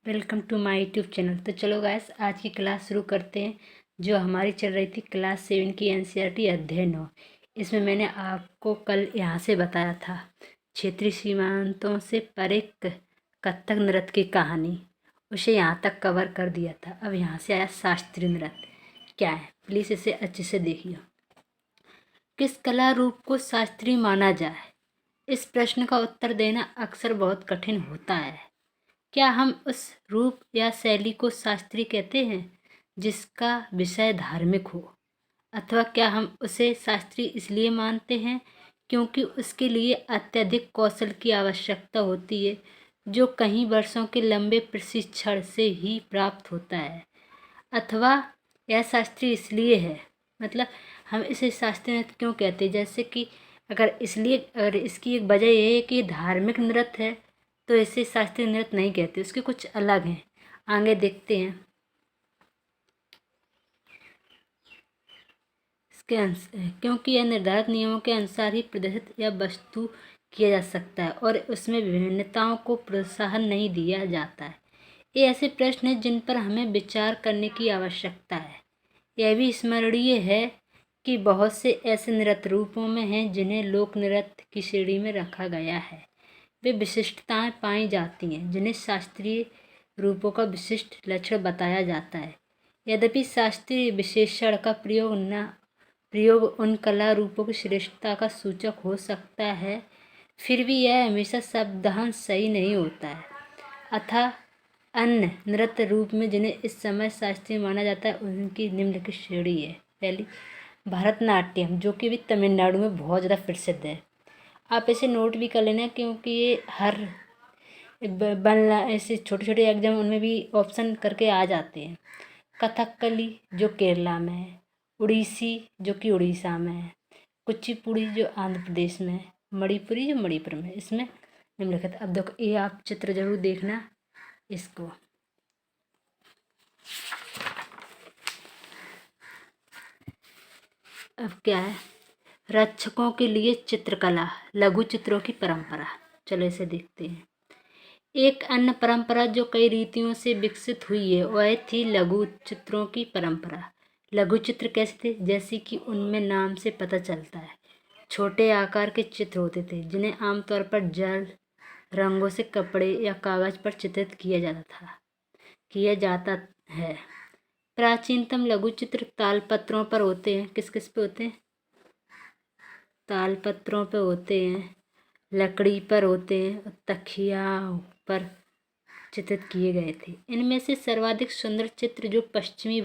Welcome to my YouTube channel. तो चलो guys, आज की क्लास शुरू करते हैं। जो हमारी चल रही थी क्लास 7 की एनसीईआरटी अध्याय 9। इसमें मैंने आपको कल यहाँ से बताया था क्षेत्रीय सीमांतों से परे कथक नृत्य की कहानी, उसे यहाँ तक कवर कर दिया था। अब यहाँ से आया शास्त्रीय नृत्य क्या है, प्लीज़ इसे अच्छे से देखिए। किस कला रूप को शास्त्रीय माना जाए, इस प्रश्न का उत्तर देना अक्सर बहुत कठिन होता है। क्या हम उस रूप या शैली को शास्त्रीय कहते हैं जिसका विषय धार्मिक हो, अथवा क्या हम उसे शास्त्रीय इसलिए मानते हैं क्योंकि उसके लिए अत्यधिक कौशल की आवश्यकता होती है, जो कई वर्षों के लंबे प्रशिक्षण से ही प्राप्त होता है। अथवा यह शास्त्रीय इसलिए है, मतलब हम इसे शास्त्रीय नृत्य क्यों कहते हैं। जैसे कि अगर इसकी एक वजह यह है कि धार्मिक नृत्य है तो इसे शास्त्रीय नृत्य नहीं कहते, उसके कुछ अलग हैं। आगे देखते हैं। क्योंकि यह निर्धारित नियमों के अनुसार ही प्रदर्शित या वस्तु किया जा सकता है और उसमें विभिन्नताओं को प्रोत्साहन नहीं दिया जाता है। ये ऐसे प्रश्न हैं जिन पर हमें विचार करने की आवश्यकता है। यह भी स्मरणीय है कि बहुत से ऐसे नृत्य रूपों में हैं जिन्हें लोक नृत्य की श्रेणी में रखा गया है। वे विशिष्टताएं पाई जाती हैं जिन्हें शास्त्रीय रूपों का विशिष्ट लक्षण बताया जाता है। यद्यपि शास्त्रीय विशेषण का प्रयोग उन कला रूपों की श्रेष्ठता का सूचक हो सकता है, फिर भी यह हमेशा शब्दांश सही नहीं होता है। अतः अन्य नृत्य रूप में जिन्हें इस समय शास्त्रीय माना जाता है उनकी निम्नलिखित श्रेणी है। पहली, भरतनाट्यम, जो कि भी तमिलनाडु में बहुत ज़्यादा प्रसिद्ध है। आप इसे नोट भी कर लेना क्योंकि ये हर बनना ऐसे छोटे छोटे एग्जाम उनमें भी ऑप्शन करके आ जाते हैं। कथकली, जो केरला में है। उड़ीसी, जो कि उड़ीसा में है। कुचिपुड़ी, जो आंध्र प्रदेश में है। मणिपुरी, जो मणिपुर में है। इसमें निम्नलिखित, अब देखो ये आप चित्र जरूर देखना इसको। अब क्या है, रक्षकों के लिए चित्रकला, लघु चित्रों की परंपरा। चलो इसे देखते हैं। एक अन्य परंपरा जो कई रीतियों से विकसित हुई है वह थी लघु चित्रों की परंपरा। लघु चित्र कैसे थे, जैसे कि उनमें नाम से पता चलता है छोटे आकार के चित्र होते थे जिन्हें आमतौर पर जल रंगों से कपड़े या कागज पर चित्रित किया जाता है। प्राचीनतम लघु चित्र तालपत्रों पर होते हैं। किस किस पे होते हैं? तालपत्रों पे होते हैं, लकड़ी पर होते हैं, तखिया पर चित्रित किए गए थे। इनमें से सर्वाधिक सुंदर चित्र जो पश्चिमी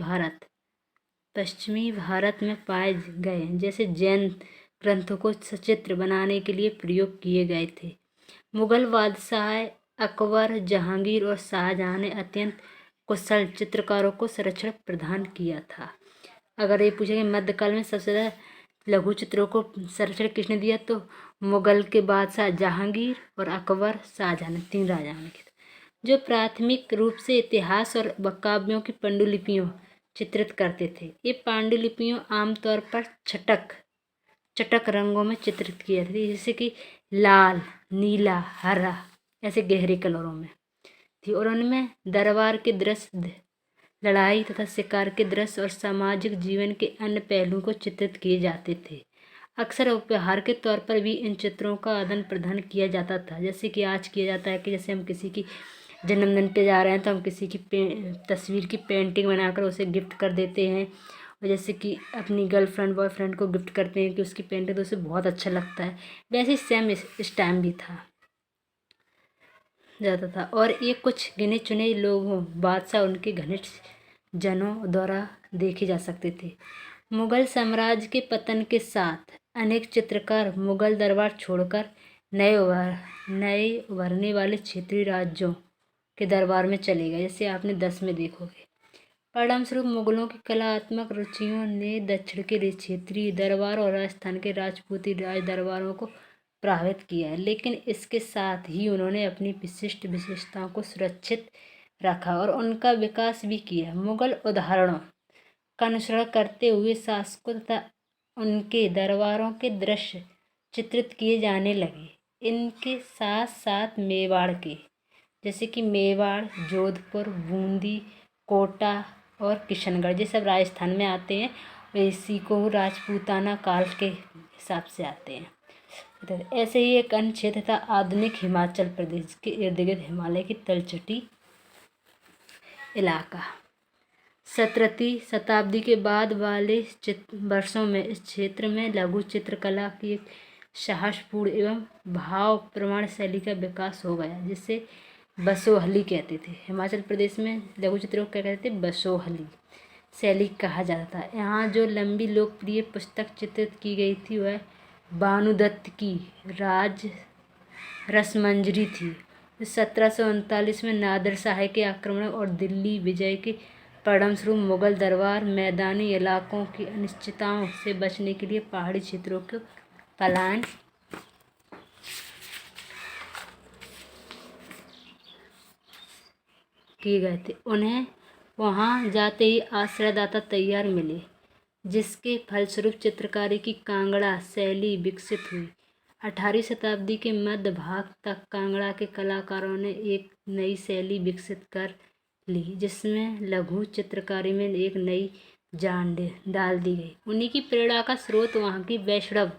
भारत में पाए गए, जैसे जैन ग्रंथों को सचित्र बनाने के लिए प्रयोग किए गए थे। मुगल बादशाह अकबर, जहांगीर और शाहजहां ने अत्यंत कुशल चित्रकारों को संरक्षण प्रदान किया था। अगर ये पूछे कि मध्यकाल में सबसे ज़्यादा लघु चित्रों को संरक्षण किसने दिया, तो मुगल के बादशाह जहांगीर और अकबर, शाहजहां ने, 3 राजाओं ने किया, जो प्राथमिक रूप से इतिहास और काव्यों की पांडुलिपियों चित्रित करते थे। ये पांडुलिपियों आमतौर पर चटक रंगों में चित्रित किए थे, जैसे कि लाल, नीला, हरा, ऐसे गहरे कलरों में थी। और उनमें दरबार के दृश्य, लड़ाई तथा शिकार के दृश्य और सामाजिक जीवन के अन्य पहलुओं को चित्रित किए जाते थे। अक्सर उपहार के तौर पर भी इन चित्रों का आदान प्रदान किया जाता था, जैसे कि आज किया जाता है कि जैसे हम किसी की जन्मदिन पे जा रहे हैं तो हम किसी की तस्वीर की पेंटिंग बनाकर उसे गिफ्ट कर देते हैं, और जैसे कि अपनी गर्लफ्रेंड बॉयफ्रेंड को गिफ्ट करते हैं कि उसकी पेंटिंग, तो उसे बहुत अच्छा लगता है। वैसे ही सेम इस टाइम भी जाता था। और ये कुछ गिने चुने लोगों, बादशाह, उनके घनिष्ठ जनों द्वारा देखे जा सकते थे। मुगल साम्राज्य के पतन के साथ अनेक चित्रकार मुगल दरबार छोड़कर नए उभरने वाले क्षेत्रीय राज्यों के दरबार में चले गए, जैसे आपने 10 में देखोगे। परिणामस्वरूप मुगलों की कलात्मक रुचियों ने दक्षिण के क्षेत्रीय दरबार और राजस्थान के राजपूती राज दरबारों को प्रभावित किया है, लेकिन इसके साथ ही उन्होंने अपनी विशिष्ट विशेषताओं को सुरक्षित रखा और उनका विकास भी किया। मुगल उदाहरणों का अनुसरण करते हुए शासकों तथा उनके दरबारों के दृश्य चित्रित किए जाने लगे। इनके साथ साथ मेवाड़ के जैसे कि मेवाड़, जोधपुर, बूंदी, कोटा और किशनगढ़, ये सब राजस्थान में आते हैं। इसी को राजपूताना काल के हिसाब से आते हैं। तो ऐसे ही एक अन्य क्षेत्र था आधुनिक हिमाचल प्रदेश के इर्द गिर्द हिमालय की तलछटी इलाका। 17वीं शताब्दी के बाद वाले वर्षों में इस क्षेत्र में लघु चित्रकला की एक साहसपूर्ण एवं भाव प्रवण शैली का विकास हो गया, जिसे बसोहली कहते थे। हिमाचल प्रदेश में लघु चित्रों को क्या कहते थे? बसोहली शैली कहा जाता था। यहाँ जो लंबी लोकप्रिय पुस्तक चित्रित की गई थी वह भानुदत्त की राज रसमंजरी थी। 1739 में नादिर शाह के आक्रमण और दिल्ली विजय के परिणामस्वरूप मुगल दरबार मैदानी इलाकों की अनिश्चितताओं से बचने के लिए पहाड़ी क्षेत्रों को पलायन किए गए थे। उन्हें वहां जाते ही आश्रयदाता तैयार मिले, जिसके फलस्वरूप चित्रकारी की कांगड़ा शैली विकसित हुई। 18वीं शताब्दी के मध्य भाग तक कांगड़ा के कलाकारों ने एक नई शैली विकसित कर ली, जिसमें लघु चित्रकारी में एक नई जान डाल दी गई। उन्हीं की प्रेरणा का स्रोत वहाँ की वैष्णव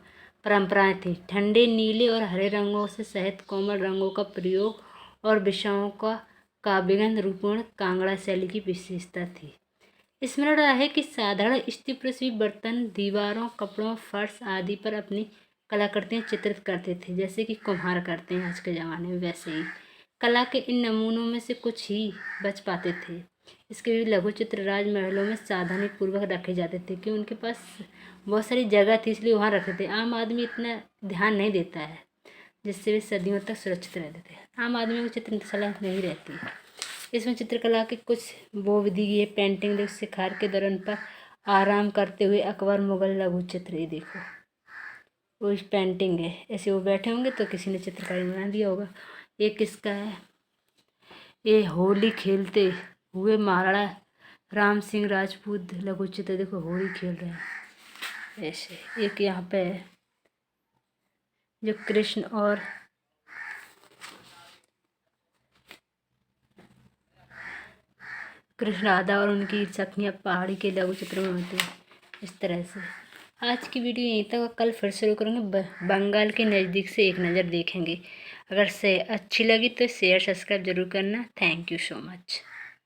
परंपराएं थी। ठंडे नीले और हरे रंगों से सहित कोमल रंगों का प्रयोग और विषयों का काव्यगत रूपण कांगड़ा शैली की विशेषता थी। स्मरण रहे कि साधारण स्त्री पुरुष भी बर्तन, दीवारों, कपड़ों, फर्श आदि पर अपनी कलाकृतियाँ चित्रित करते थे, जैसे कि कुम्हार करते हैं आज के ज़माने में। वैसे ही कला के इन नमूनों में से कुछ ही बच पाते थे। इसके भी लघु चित्र राजमहलों में सावधानी पूर्वक रखे जाते थे, कि उनके पास बहुत सारी जगह थी, इसलिए वहाँ रखते थे। आम आदमी इतना ध्यान नहीं देता है, जिससे वे सदियों तक सुरक्षित रहते थे। आम आदमी को चित्रकला नहीं रहती। इसमें चित्रकला के कुछ वो विधि ये पेंटिंग शिकार के दौरान पर आराम करते हुए अकबर मुगल लघु चित्र, ये देखो वो पेंटिंग है। ऐसे वो बैठे होंगे तो किसी ने चित्रकारी बना दिया होगा। ये किसका है? ये होली खेलते हुए महाराणा राम सिंह राजपूत लघु चित्र, देखो होली खेल रहे हैं ऐसे। एक यहाँ पे है जो कृष्ण और राधा और उनकी सखियाँ पहाड़ी के लघु चित्रों में होती है इस तरह से। आज की वीडियो यहीं तक, कल फिर शुरू करेंगे। बंगाल के नज़दीक से एक नज़र देखेंगे। अगर से अच्छी लगी तो शेयर सब्सक्राइब जरूर करना। Thank you so much.